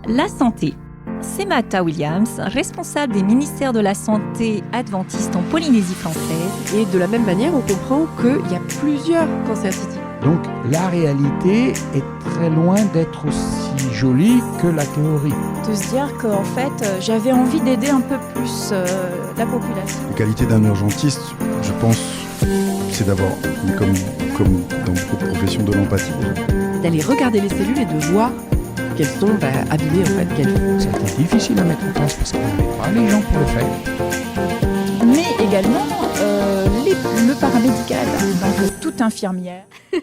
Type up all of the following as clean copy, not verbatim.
La santé. C'est Mata Williams, responsable des ministères de la Santé adventistes en Polynésie française. Et de la même manière, on comprend qu'il y a plusieurs cancers cystiques. Donc la réalité est très loin d'être aussi jolie que la théorie. De se dire qu'en fait, j'avais envie d'aider un peu plus la population. La qualité d'un urgentiste, je pense, c'est d'avoir, comme dans beaucoup de professions, de l'empathie. D'aller regarder les cellules et de voir qu'elles sont abîmées en fait. C'était difficile à mettre en place parce qu'on n'avait pas les gens pour le faire. Mais également le paramédical, donc toute infirmière. Qui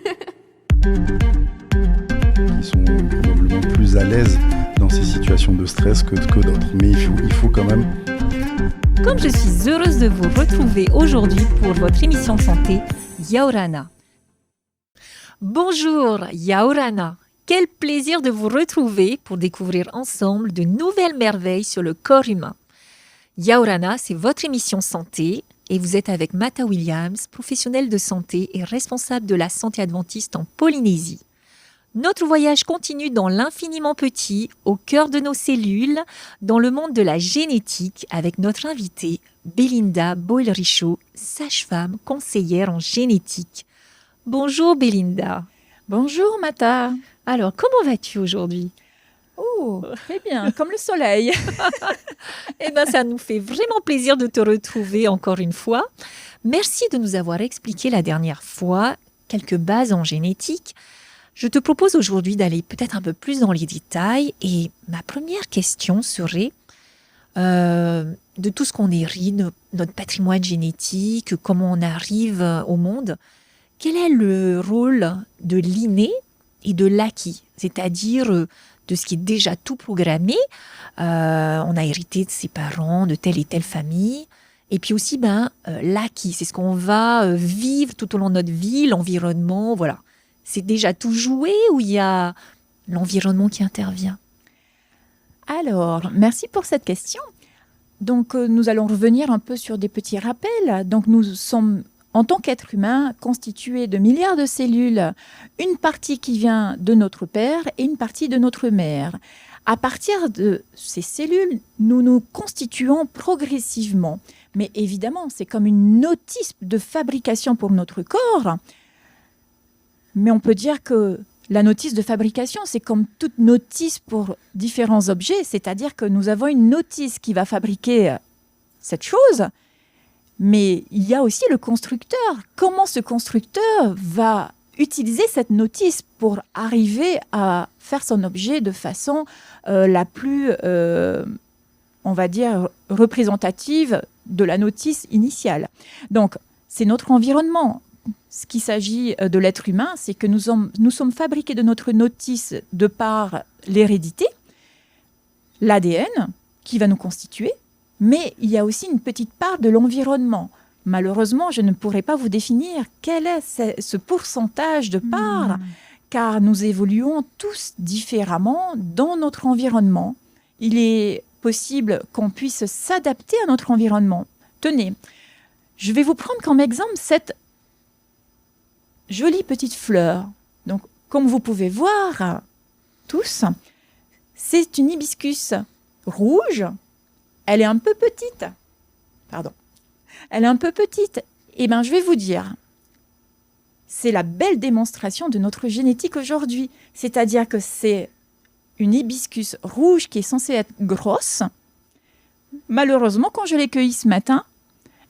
sont probablement plus à l'aise dans ces situations de stress que d'autres. Mais il faut quand même... Comme je suis heureuse de vous retrouver aujourd'hui pour votre émission de santé, Yaorana. Bonjour Yaorana, quel plaisir de vous retrouver pour découvrir ensemble de nouvelles merveilles sur le corps humain. Yaorana, c'est votre émission santé et vous êtes avec Mata Williams, professionnelle de santé et responsable de la santé adventiste en Polynésie. Notre voyage continue dans l'infiniment petit, au cœur de nos cellules, dans le monde de la génétique, avec notre invitée Belinda Boyle-Richaud, sage-femme, conseillère en génétique. Bonjour Belinda. Bonjour Mata. Alors, comment vas-tu aujourd'hui ? Oh, très bien, comme le soleil. Eh bien, ça nous fait vraiment plaisir de te retrouver encore une fois. Merci de nous avoir expliqué la dernière fois quelques bases en génétique. Je te propose aujourd'hui d'aller peut-être un peu plus dans les détails. Et ma première question serait, de tout ce qu'on hérite, notre patrimoine génétique, comment on arrive au monde, quel est le rôle de l'inné et de l'acquis ? C'est-à-dire de ce qui est déjà tout programmé. On a hérité de ses parents, de telle et telle famille. Et puis aussi, l'acquis, c'est ce qu'on va vivre tout au long de notre vie, l'environnement, voilà. C'est déjà tout joué ou il y a l'environnement qui intervient ? Alors, merci pour cette question. Donc, nous allons revenir un peu sur des petits rappels. Donc, nous sommes, en tant qu'être humain, constitués de milliards de cellules, une partie qui vient de notre père et une partie de notre mère. À partir de ces cellules, nous nous constituons progressivement. Mais évidemment, c'est comme une notice de fabrication pour notre corps. Mais on peut dire que la notice de fabrication, c'est comme toute notice pour différents objets, c'est-à-dire que nous avons une notice qui va fabriquer cette chose, mais il y a aussi le constructeur. Comment ce constructeur va utiliser cette notice pour arriver à faire son objet de façon la plus, on va dire, représentative de la notice initiale. Donc, c'est notre environnement. Ce qu'il s'agit de l'être humain, c'est que nous sommes fabriqués de notre notice de par l'hérédité, l'ADN qui va nous constituer, mais il y a aussi une petite part de l'environnement. Malheureusement, je ne pourrais pas vous définir quel est ce pourcentage de part, car nous évoluons tous différemment dans notre environnement. Il est possible qu'on puisse s'adapter à notre environnement. Tenez, je vais vous prendre comme exemple cette jolie petite fleur. Donc, comme vous pouvez voir tous, c'est une hibiscus rouge. Elle est un peu petite. Pardon. Elle est un peu petite. Eh bien, je vais vous dire, c'est la belle démonstration de notre génétique aujourd'hui. C'est-à-dire que c'est une hibiscus rouge qui est censée être grosse. Malheureusement, quand je l'ai cueillie ce matin,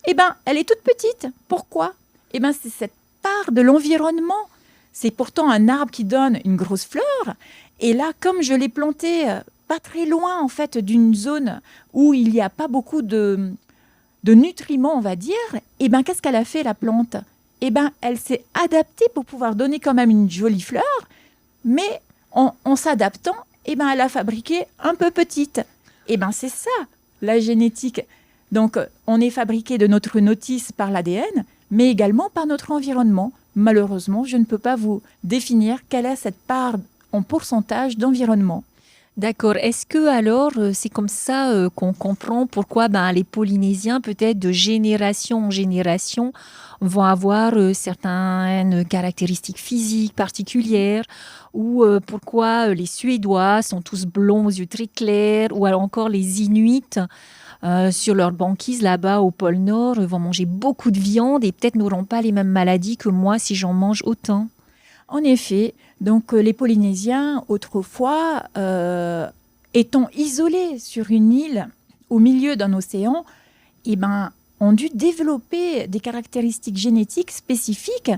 eh bien, elle est toute petite. Pourquoi ? Eh bien, c'est cette part de l'environnement. C'est pourtant un arbre qui donne une grosse fleur. Et là, comme je l'ai planté pas très loin, en fait, d'une zone où il n'y a pas beaucoup de nutriments, on va dire, eh bien, qu'est-ce qu'elle a fait, la plante ? Eh bien, elle s'est adaptée pour pouvoir donner quand même une jolie fleur, mais en s'adaptant, eh bien, elle a fabriqué un peu petite. Eh bien, c'est ça, la génétique. Donc, on est fabriqué de notre notice par l'ADN, mais également par notre environnement. Malheureusement, je ne peux pas vous définir quelle est cette part en pourcentage d'environnement. D'accord. Est-ce que alors c'est comme ça qu'on comprend pourquoi les Polynésiens, peut-être de génération en génération, vont avoir certaines caractéristiques physiques particulières, ou pourquoi les Suédois sont tous blonds aux yeux très clairs, ou alors encore les Inuits sur leur banquise là-bas au pôle Nord vont manger beaucoup de viande et peut-être n'auront pas les mêmes maladies que moi si j'en mange autant. En effet, donc les Polynésiens, autrefois, étant isolés sur une île au milieu d'un océan, ont dû développer des caractéristiques génétiques spécifiques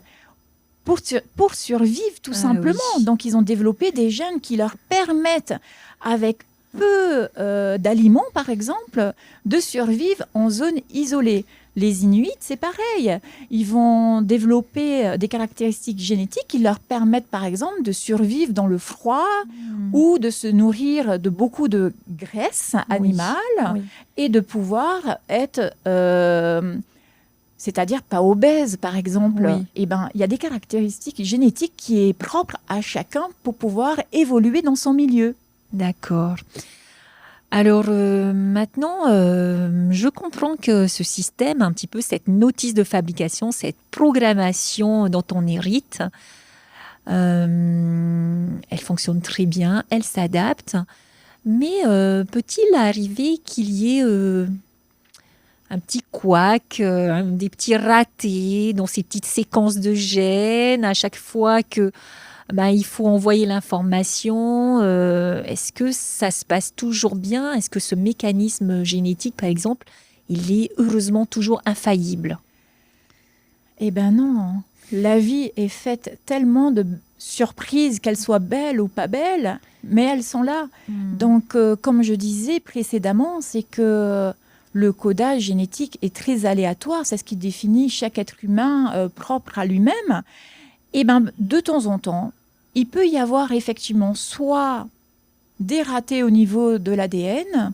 pour survivre tout simplement. Oui. Donc ils ont développé des gènes qui leur permettent, avec peu d'aliments par exemple, de survivre en zone isolée. Les Inuits, c'est pareil. Ils vont développer des caractéristiques génétiques qui leur permettent, par exemple, de survivre dans le froid ou de se nourrir de beaucoup de graisse animale et de pouvoir être, c'est-à-dire pas obèse, par exemple. Oui. Il y a des caractéristiques génétiques qui est propre à chacun pour pouvoir évoluer dans son milieu. D'accord. Alors maintenant, je comprends que ce système, un petit peu cette notice de fabrication, cette programmation dont on hérite, elle fonctionne très bien, elle s'adapte. Mais peut-il arriver qu'il y ait un petit couac, des petits ratés dans ces petites séquences de gènes à chaque fois que il faut envoyer l'information. Est-ce que ça se passe toujours bien? Est-ce que ce mécanisme génétique, par exemple, il est heureusement toujours infaillible? Eh bien non. La vie est faite tellement de surprises, qu'elles soient belles ou pas belles, mais elles sont là. Donc, comme je disais précédemment, c'est que le codage génétique est très aléatoire. C'est ce qui définit chaque être humain propre à lui-même. Et de temps en temps, il peut y avoir effectivement soit des ratés au niveau de l'ADN,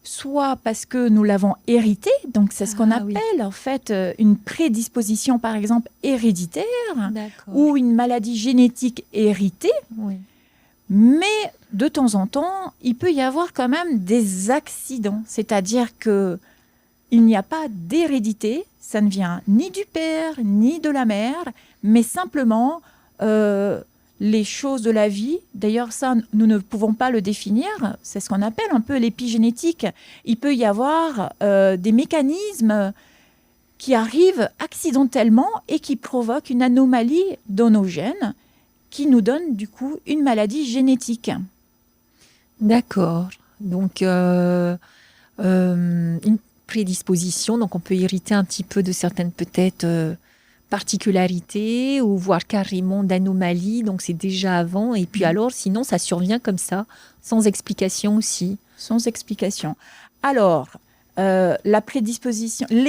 soit parce que nous l'avons hérité, donc c'est ce qu'on appelle en fait une prédisposition par exemple héréditaire ou une maladie génétique héritée. Oui. Mais de temps en temps, il peut y avoir quand même des accidents, c'est-à-dire que il n'y a pas d'hérédité, ça ne vient ni du père ni de la mère, mais simplement les choses de la vie. D'ailleurs, ça, nous ne pouvons pas le définir. C'est ce qu'on appelle un peu l'épigénétique. Il peut y avoir des mécanismes qui arrivent accidentellement et qui provoquent une anomalie dans nos gènes qui nous donne du coup une maladie génétique. D'accord. Donc, une prédisposition. Donc, on peut hériter un petit peu de certaines peut-être particularités ou voire carrément d'anomalies. Donc, c'est déjà avant. Et puis alors, sinon, ça survient comme ça, sans explication aussi. Sans explication. Alors, les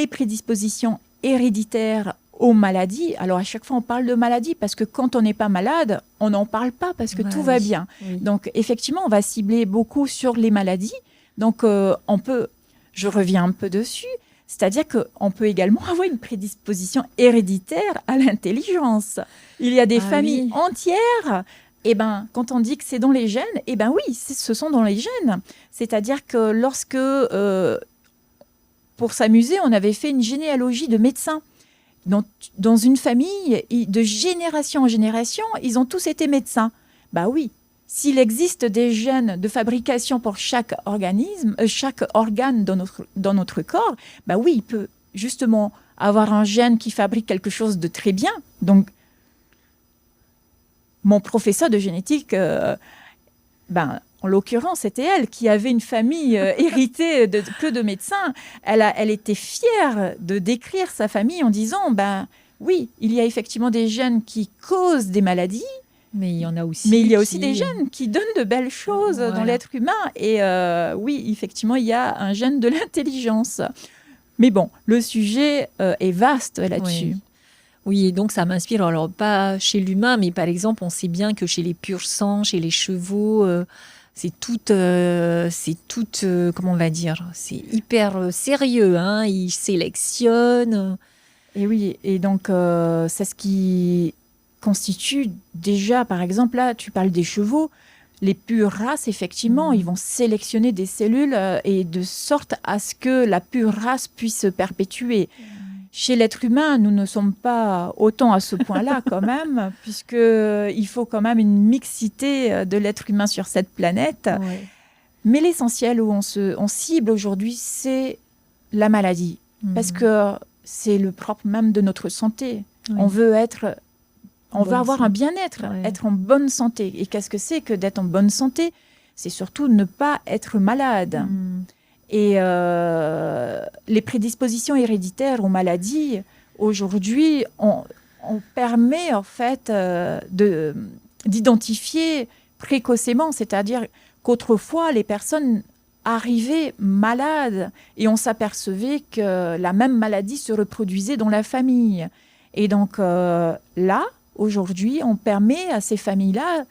prédispositions héréditaires aux maladies. Alors, à chaque fois, on parle de maladies parce que quand on n'est pas malade, on n'en parle pas parce que tout va bien. Oui. Donc, effectivement, on va cibler beaucoup sur les maladies. Donc, je reviens un peu dessus, c'est-à-dire qu'on peut également avoir une prédisposition héréditaire à l'intelligence. Il y a des familles entières. Quand on dit que c'est dans les gènes, oui, ce sont dans les gènes. C'est-à-dire que lorsque, pour s'amuser, on avait fait une généalogie de médecins. Dans une famille, de génération en génération, ils ont tous été médecins. Oui, s'il existe des gènes de fabrication pour chaque organisme, chaque organe dans notre corps, oui, il peut justement avoir un gène qui fabrique quelque chose de très bien. Donc, mon professeur de génétique, en l'occurrence, c'était elle qui avait une famille héritée que de médecins. Elle était fière de décrire sa famille en disant, oui, il y a effectivement des gènes qui causent des maladies, mais il y en a aussi. Mais il y a aussi des gènes qui donnent de belles choses dans l'être humain. Et oui, effectivement, il y a un gène de l'intelligence. Mais bon, le sujet est vaste là-dessus. Oui, et donc ça m'inspire, alors pas chez l'humain, mais par exemple, on sait bien que chez les pur-sang, chez les chevaux, c'est tout, comment on va dire, c'est hyper sérieux, hein, ils sélectionnent. Et oui, et donc c'est ce qui constitue déjà, par exemple, là, tu parles des chevaux, les pures races, effectivement, ils vont sélectionner des cellules et de sorte à ce que la pure race puisse se perpétuer. Chez l'être humain, nous ne sommes pas autant à ce point-là quand même, puisqu'il faut quand même une mixité de l'être humain sur cette planète. Ouais. Mais l'essentiel où on cible aujourd'hui, c'est la maladie. Parce que c'est le propre même de notre santé. Oui. On veut avoir un santé. bien-être, Ouais. être en bonne santé. Et qu'est-ce que c'est que d'être en bonne santé? C'est surtout ne pas être malade. Et les prédispositions héréditaires aux maladies, aujourd'hui, on permet en fait d'identifier précocement, c'est-à-dire qu'autrefois, les personnes arrivaient malades et on s'apercevait que la même maladie se reproduisait dans la famille. Et donc là, aujourd'hui, on permet à ces familles-là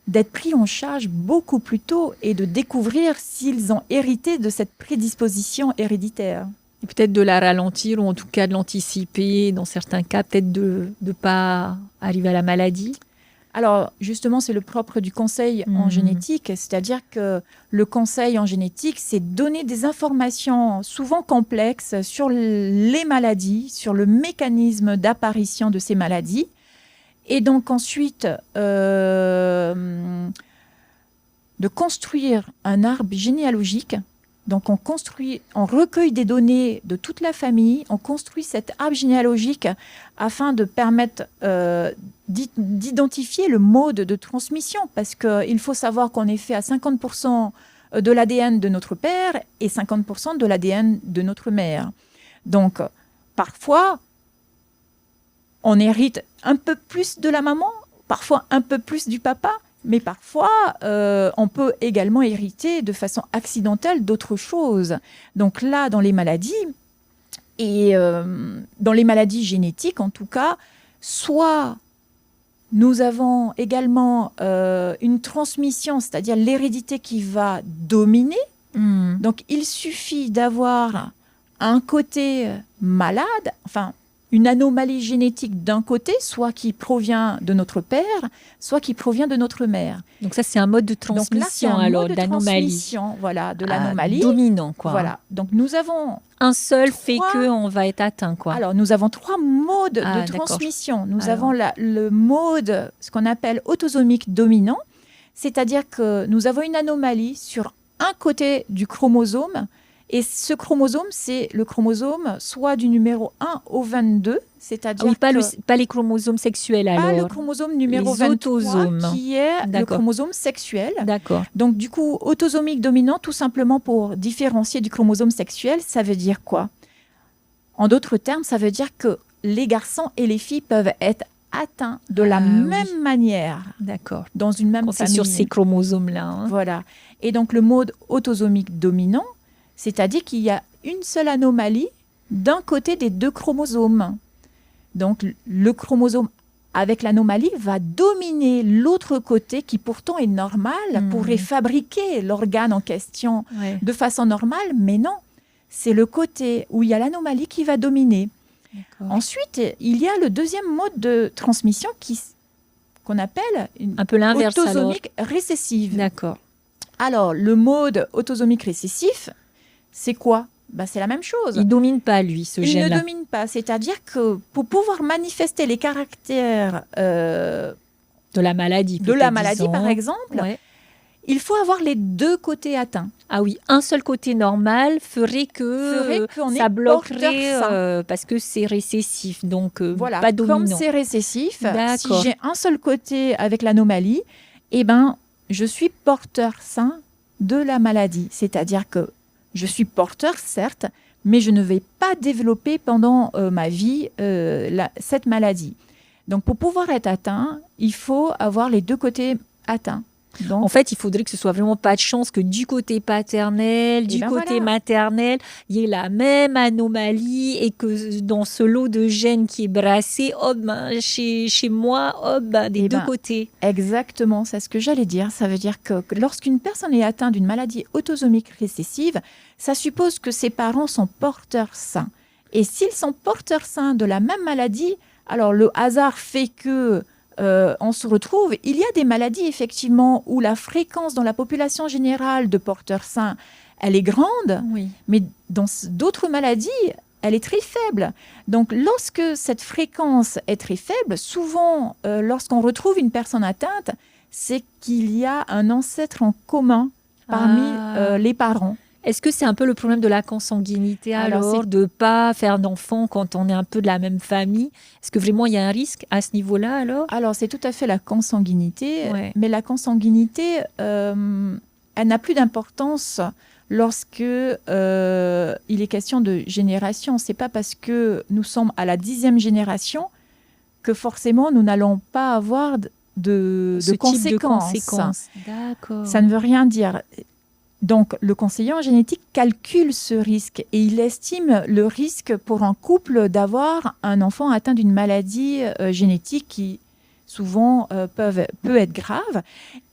d'être pris en charge beaucoup plus tôt et de découvrir s'ils ont hérité de cette prédisposition héréditaire. Et peut-être de la ralentir ou en tout cas de l'anticiper, dans certains cas, peut-être de ne pas arriver à la maladie. Alors, justement, c'est le propre du conseil en génétique, c'est-à-dire que le conseil en génétique, c'est donner des informations souvent complexes sur les maladies, sur le mécanisme d'apparition de ces maladies, et donc ensuite de construire un arbre généalogique. Donc on recueille des données de toute la famille, on construit cet arbre généalogique afin de permettre d'identifier le mode de transmission, parce qu'il faut savoir qu'on est fait à 50% de l'ADN de notre père et 50% de l'ADN de notre mère. Donc parfois, on hérite un peu plus de la maman, parfois un peu plus du papa, mais parfois, on peut également hériter de façon accidentelle d'autres choses. Donc là, dans les maladies, et dans les maladies génétiques en tout cas, soit nous avons également une transmission, c'est-à-dire l'hérédité qui va dominer. Donc il suffit d'avoir un côté malade, enfin une anomalie génétique d'un côté, soit qui provient de notre père, soit qui provient de notre mère. Donc ça, c'est un mode de transmission, donc là, alors, de d'anomalie. transmission, voilà, de l'anomalie. Dominant, quoi. Voilà. Donc nous avons Un seul fait Trois- qu'on va être atteint, quoi. alors nous avons 3 modes Ah, de d'accord. transmission. Nous Alors. avons le mode, ce qu'on appelle autosomique dominant, c'est-à-dire que nous avons une anomalie sur un côté du chromosome. Et ce chromosome, c'est le chromosome soit du numéro 1 au 22, Ah c'est-à-dire oui, pas, que pas les chromosomes sexuels, alors. pas le chromosome numéro Les 23, autosomes. qui est le D'accord. chromosome sexuel. D'accord. Donc, du coup, autosomique dominant, tout simplement pour différencier du chromosome sexuel, ça veut dire quoi? En d'autres termes, ça veut dire que les garçons et les filles peuvent être atteints de la même manière D'accord. dans une même Quand c'est famille. sur ces chromosomes-là. Hein. Voilà. Et donc, le mode autosomique dominant, c'est-à-dire qu'il y a une seule anomalie d'un côté des 2 chromosomes. Donc, le chromosome avec l'anomalie va dominer l'autre côté qui pourtant est normal, pourrait fabriquer l'organe en question Ouais. de façon normale, mais non. C'est le côté où il y a l'anomalie qui va dominer. D'accord. Ensuite, il y a le deuxième mode de transmission qu'on appelle une Un peu l'inverse, alors. autosomique récessive. D'accord. Alors, le mode autosomique récessif, c'est quoi? C'est la même chose. Il domine pas, lui, ce Il ne gène-là. domine pas. C'est-à-dire que pour pouvoir manifester les caractères De la maladie. de la peut-être, maladie, disons. par exemple, Ouais. il faut avoir les 2 côtés atteints. Ah oui, un seul côté normal ferait que qu'on ça est bloquerait porteur sain. parce que c'est récessif, donc Voilà, pas comme dominant. c'est récessif, si D'accord. j'ai un seul côté avec l'anomalie, je suis porteur sain de la maladie. C'est-à-dire que je suis porteur, certes, mais je ne vais pas développer pendant ma vie cette maladie. Donc, pour pouvoir être atteint, il faut avoir les 2 côtés atteints. Donc, En fait, il faudrait que ce soit vraiment pas de chance que du côté paternel, du côté voilà. maternel, il y ait la même anomalie et que dans ce lot de gènes qui est brassé, chez moi, des 2 côtés. Exactement, c'est ce que j'allais dire. Ça veut dire que lorsqu'une personne est atteinte d'une maladie autosomique récessive, ça suppose que ses parents sont porteurs sains. Et s'ils sont porteurs sains de la même maladie, alors le hasard fait que on se retrouve, il y a des maladies effectivement où la fréquence dans la population générale de porteurs sains, elle est grande, Oui. mais dans d'autres maladies, elle est très faible. Donc, lorsque cette fréquence est très faible, souvent, lorsqu'on retrouve une personne atteinte, c'est qu'il y a un ancêtre en commun parmi les parents. Est-ce que c'est un peu le problème de la consanguinité alors, de ne pas faire d'enfants quand on est un peu de la même famille? Est-ce que vraiment il y a un risque à ce niveau-là alors? Alors, c'est tout à fait la consanguinité, Ouais. mais la consanguinité, elle n'a plus d'importance lorsque il est question de génération. C'est pas parce que nous sommes à la 10e génération que forcément nous n'allons pas avoir de Ce type de conséquences. conséquences. D'accord. Ça ne veut rien dire. Donc, le conseiller en génétique calcule ce risque et il estime le risque pour un couple d'avoir un enfant atteint d'une maladie génétique qui souvent peut être grave.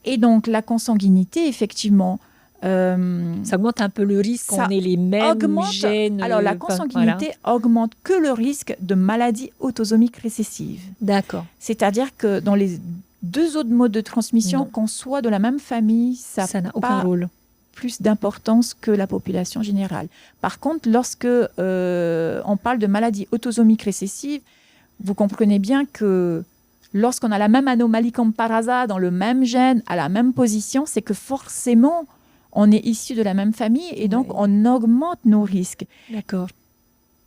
Et donc, la consanguinité, effectivement, Ça augmente un peu le risque ça qu'on ait les mêmes augmente. gènes. Alors, la consanguinité augmente que le risque de maladie autosomique récessive. D'accord. C'est-à-dire que dans les deux autres modes de transmission, Non. qu'on soit de la même famille, ça Ça n'a n'a aucun pas rôle. plus d'importance que la population générale. Par contre, lorsque on parle de maladie autosomique récessive, vous comprenez bien que lorsqu'on a la même anomalie comme par hasard, dans le même gène, à la même position, c'est que forcément, on est issu de la même famille et donc Ouais. on augmente nos risques. D'accord.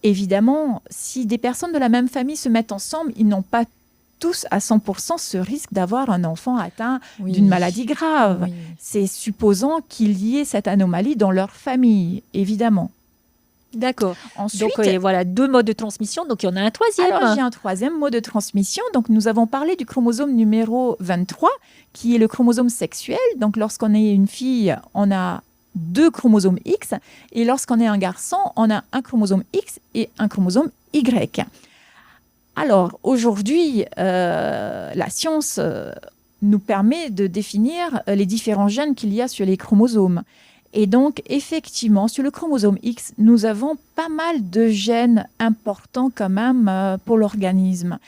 Évidemment, si des personnes de la même famille se mettent ensemble, ils n'ont pas tous à 100% ce risque d'avoir un enfant atteint Oui. d'une maladie grave. Oui. C'est supposant qu'il y ait cette anomalie dans leur famille, évidemment. D'accord. Ensuite, Donc, voilà, 2 modes de transmission. Donc, il y en a un troisième. alors j'ai un troisième mode de transmission. Donc, nous avons parlé du chromosome numéro 23, qui est le chromosome sexuel. Donc, lorsqu'on est une fille, on a 2 chromosomes X. Et lorsqu'on est un garçon, on a un chromosome X et un chromosome Y. Alors, aujourd'hui, la science nous permet de définir les différents gènes qu'il y a sur les chromosomes. Et donc, effectivement, sur le chromosome X, nous avons pas mal de gènes importants quand même pour l'organisme.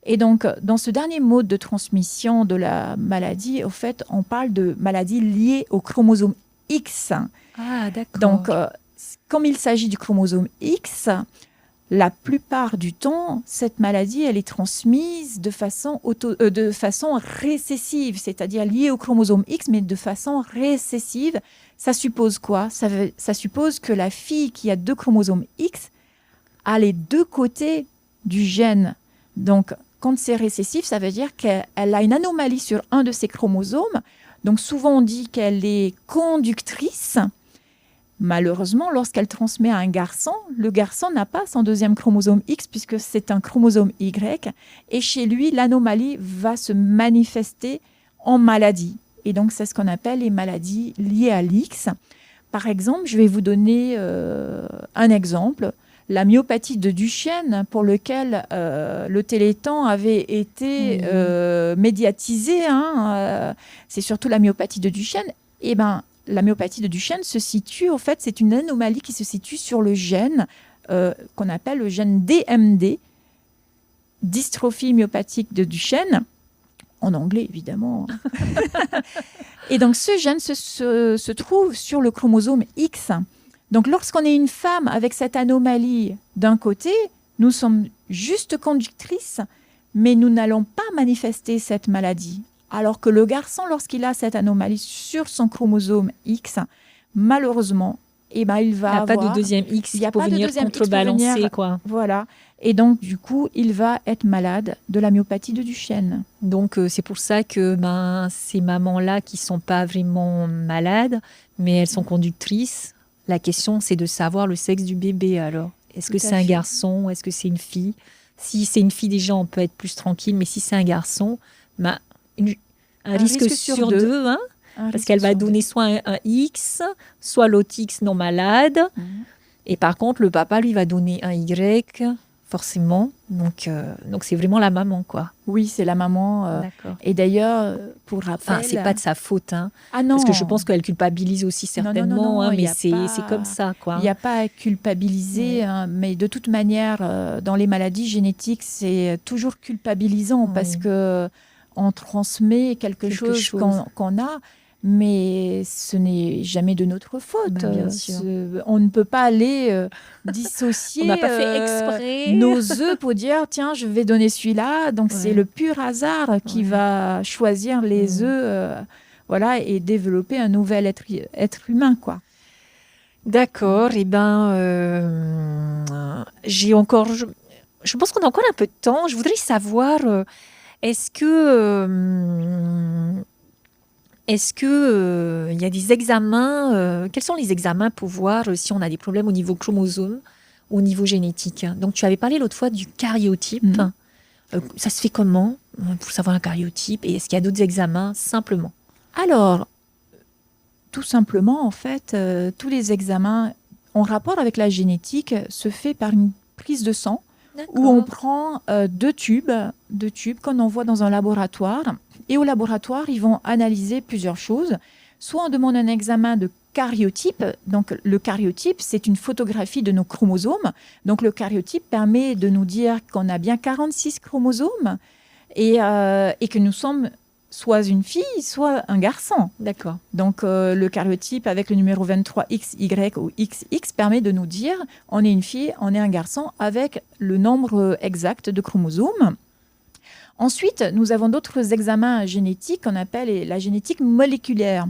Et donc, dans ce dernier mode de transmission de la maladie, au fait, on parle de maladies liées au chromosome X. Ah, d'accord. Donc, comme il s'agit du chromosome X, la plupart du temps, cette maladie, elle est transmise de façon récessive, c'est-à-dire liée au chromosome X, mais de façon récessive. Ça suppose quoi? Ça suppose que la fille qui a 2 chromosomes X a les 2 côtés du gène. Donc, quand c'est récessif, ça veut dire qu'elle a une anomalie sur un de ses chromosomes. Donc, souvent, on dit qu'elle est conductrice. Malheureusement, lorsqu'elle transmet à un garçon, le garçon n'a pas son 2e chromosome X puisque c'est un chromosome Y. Et chez lui, l'anomalie va se manifester en maladie. Et donc, c'est ce qu'on appelle les maladies liées à l'X. Par exemple, je vais vous donner un exemple. La myopathie de Duchenne, pour lequel le Téléthon avait été médiatisé, c'est surtout la myopathie de Duchenne. Eh bien, la myopathie de Duchenne se situe, en fait, c'est une anomalie qui se situe sur le gène qu'on appelle le gène DMD, dystrophie myopathique de Duchenne, en anglais évidemment. Et donc ce gène se trouve sur le chromosome X. Donc lorsqu'on est une femme avec cette anomalie d'un côté, nous sommes juste conductrices, mais nous n'allons pas manifester cette maladie. Alors que le garçon, lorsqu'il a cette anomalie sur son chromosome X, malheureusement, il va il n'y a pas avoir... de 2e X il y a pour pas de venir 2e X pour contrebalancer, venir- quoi. Voilà. Et donc, du coup, il va être malade de la myopathie de Duchenne. Donc, c'est pour ça que ces mamans-là qui ne sont pas vraiment malades, mais elles sont conductrices, la question, c'est de savoir le sexe du bébé, alors. Est-ce que Tout à c'est un fait. garçon? Est-ce que c'est une fille? Si c'est une fille, déjà, on peut être plus tranquille, mais si c'est un garçon, un risque sur 2, hein, parce qu'elle va donner soit un X, soit l'autre X non malade. Mhm. Et par contre, le papa, lui, va donner un Y, forcément. Donc c'est vraiment la maman, quoi. Oui, c'est la maman. D'accord. Et d'ailleurs, pour rappel... Enfin, c'est pas de sa faute, hein, Ah non, parce que je pense qu'elle culpabilise aussi Non, non, certainement, non, hein, il y mais a c'est pas- comme ça, quoi. il n'y a pas à culpabiliser, mais de toute manière, dans les maladies génétiques, c'est toujours culpabilisant Oui. parce que on transmet quelque chose qu'on a, mais ce n'est jamais de notre faute. Bien sûr. On ne peut pas aller dissocier On n'a pas fait exprès. nos œufs pour dire tiens, je vais donner celui-là. Donc c'est le pur hasard qui va choisir les œufs voilà, et développer un nouvel être humain, quoi. D'accord. Eh ben, j'ai encore. Je pense qu'on a encore un peu de temps. Je voudrais savoir, est-ce que il y a des examens, quels sont les examens pour voir si on a des problèmes au niveau chromosome ou au niveau génétique? Donc, tu avais parlé l'autre fois du karyotype. Ça se fait comment pour savoir un karyotype? Et est-ce qu'il y a d'autres examens simplement? Alors, tout simplement, en fait, tous les examens en rapport avec la génétique se fait par une prise de sang où on prend deux tubes qu'on envoie dans un laboratoire. Et au laboratoire, ils vont analyser plusieurs choses. Soit on demande un examen de karyotype. Donc, le karyotype, c'est une photographie de nos chromosomes. Donc, le karyotype permet de nous dire qu'on a bien 46 chromosomes et que nous sommes soit une fille, soit un garçon. D'accord. Donc, le karyotype avec le numéro 23XY ou XX permet de nous dire on est une fille, on est un garçon avec le nombre exact de chromosomes. Ensuite, nous avons d'autres examens génétiques qu'on appelle la génétique moléculaire.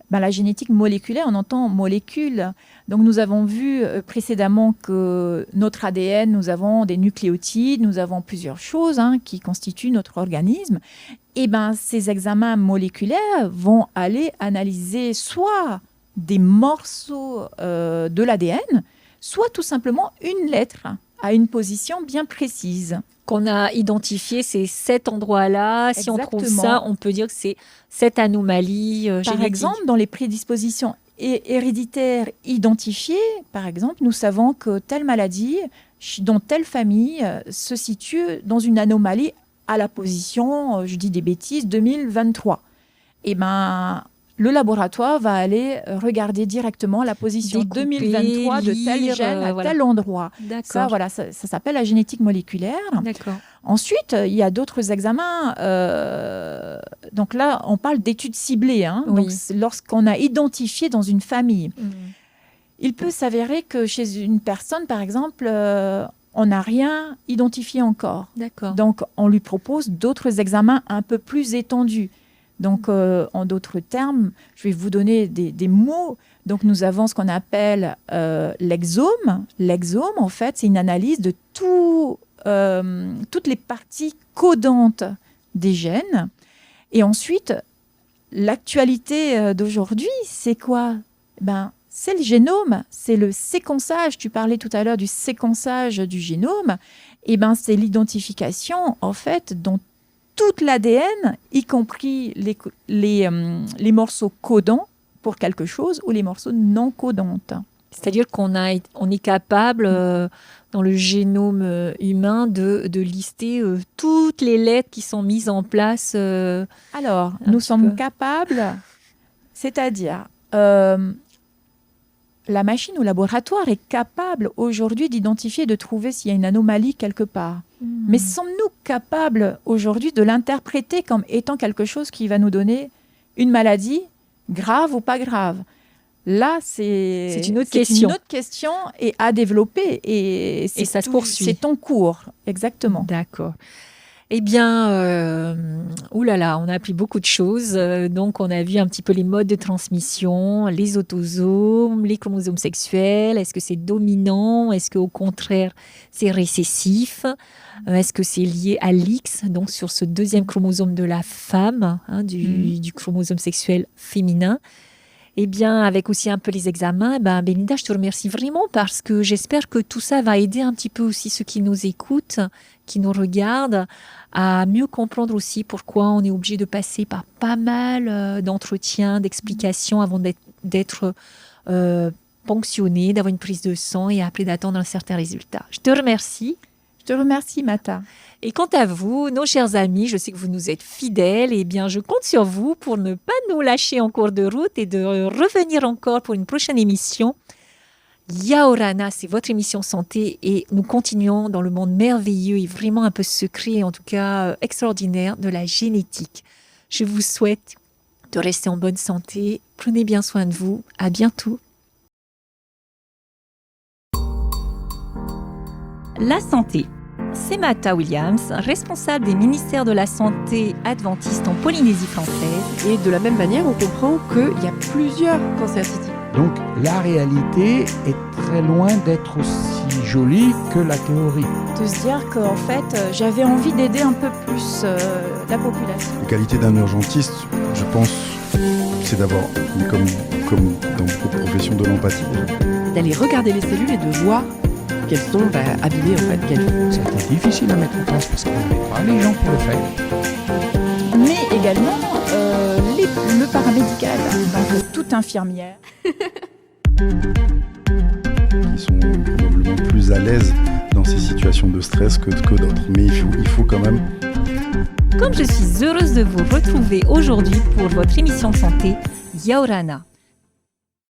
La génétique moléculaire, on entend molécule. Donc, nous avons vu précédemment que notre ADN, nous avons des nucléotides, nous avons plusieurs choses qui constituent notre organisme. Et ces examens moléculaires vont aller analyser soit des morceaux de l'ADN, soit tout simplement une lettre à une position bien précise. Qu'on a identifié ces 7 endroits-là. Si on trouve ça, on peut dire que c'est cette anomalie génétique. Par exemple, dans les prédispositions héréditaires identifiées, par exemple, nous savons que telle maladie, dans telle famille, se situe dans une anomalie à la position, je dis des bêtises, 2023. Et le laboratoire va aller regarder directement la position 2023 de tel gène à tel endroit. D'accord. Ça s'appelle la génétique moléculaire. D'accord. Ensuite, il y a d'autres examens. Donc là, on parle d'études ciblées. Oui. Donc, lorsqu'on a identifié dans une famille, il peut s'avérer que chez une personne, par exemple, on n'a rien identifié encore. D'accord. Donc, on lui propose d'autres examens un peu plus étendus. Donc, en d'autres termes, je vais vous donner des mots. Donc, nous avons ce qu'on appelle l'exome. L'exome, en fait, c'est une analyse de toutes les parties codantes des gènes. Et ensuite, l'actualité d'aujourd'hui, c'est quoi? C'est le génome, c'est le séquençage. Tu parlais tout à l'heure du séquençage du génome. C'est l'identification, en fait, dont toute l'ADN, y compris les morceaux codants pour quelque chose ou les morceaux non codants. C'est-à-dire qu'on est capable, dans le génome humain, de lister toutes les lettres qui sont mises en place. Alors, nous sommes capables, c'est-à-dire, la machine au laboratoire est capable aujourd'hui d'identifier, de trouver s'il y a une anomalie quelque part. Mais sommes-nous capables aujourd'hui de l'interpréter comme étant quelque chose qui va nous donner une maladie grave ou pas grave? Là, c'est une autre question. Une autre question et à développer. Et ça se poursuit. C'est en cours, exactement. D'accord. Eh bien, on a appris beaucoup de choses. Donc, on a vu un petit peu les modes de transmission, les autosomes, les chromosomes sexuels. Est-ce que c'est dominant? Est-ce qu'au contraire, c'est récessif? Est-ce que c'est lié à l'X, donc sur ce deuxième chromosome de la femme, du chromosome sexuel féminin? Eh bien, avec aussi un peu les examens, Belinda, je te remercie vraiment parce que j'espère que tout ça va aider un petit peu aussi ceux qui nous écoutent, qui nous regardent, à mieux comprendre aussi pourquoi on est obligé de passer par pas mal d'entretiens, d'explications avant d'être ponctionné, d'avoir une prise de sang et après d'attendre un certain résultat. Je te remercie. Je te remercie, Mata. Et quant à vous, nos chers amis, je sais que vous nous êtes fidèles, eh bien, je compte sur vous pour ne pas nous lâcher en cours de route et de revenir encore pour une prochaine émission Yaorana, c'est votre émission santé et nous continuons dans le monde merveilleux et vraiment un peu secret, en tout cas extraordinaire, de la génétique. Je vous souhaite de rester en bonne santé. Prenez bien soin de vous. À bientôt. La santé. C'est Mata Williams, responsable des ministères de la Santé adventiste en Polynésie française. Et de la même manière, on comprend qu'il y a plusieurs cancers cystiques. Donc la réalité est très loin d'être aussi jolie que la théorie. De se dire qu'en fait, j'avais envie d'aider un peu plus la population. La qualité d'un urgentiste, je pense, c'est d'avoir, comme dans beaucoup de professions, de l'empathie. D'aller regarder les cellules et de voir qu'elles sont abîmées en fait. C'était difficile à mettre en place parce qu'on n'avait pas les gens pour le faire. Mais également le paramédical, donc toute infirmière. Qui sont probablement plus à l'aise dans ces situations de stress que d'autres. Mais il faut quand même... Comme je suis heureuse de vous retrouver aujourd'hui pour votre émission de santé, Yaorana.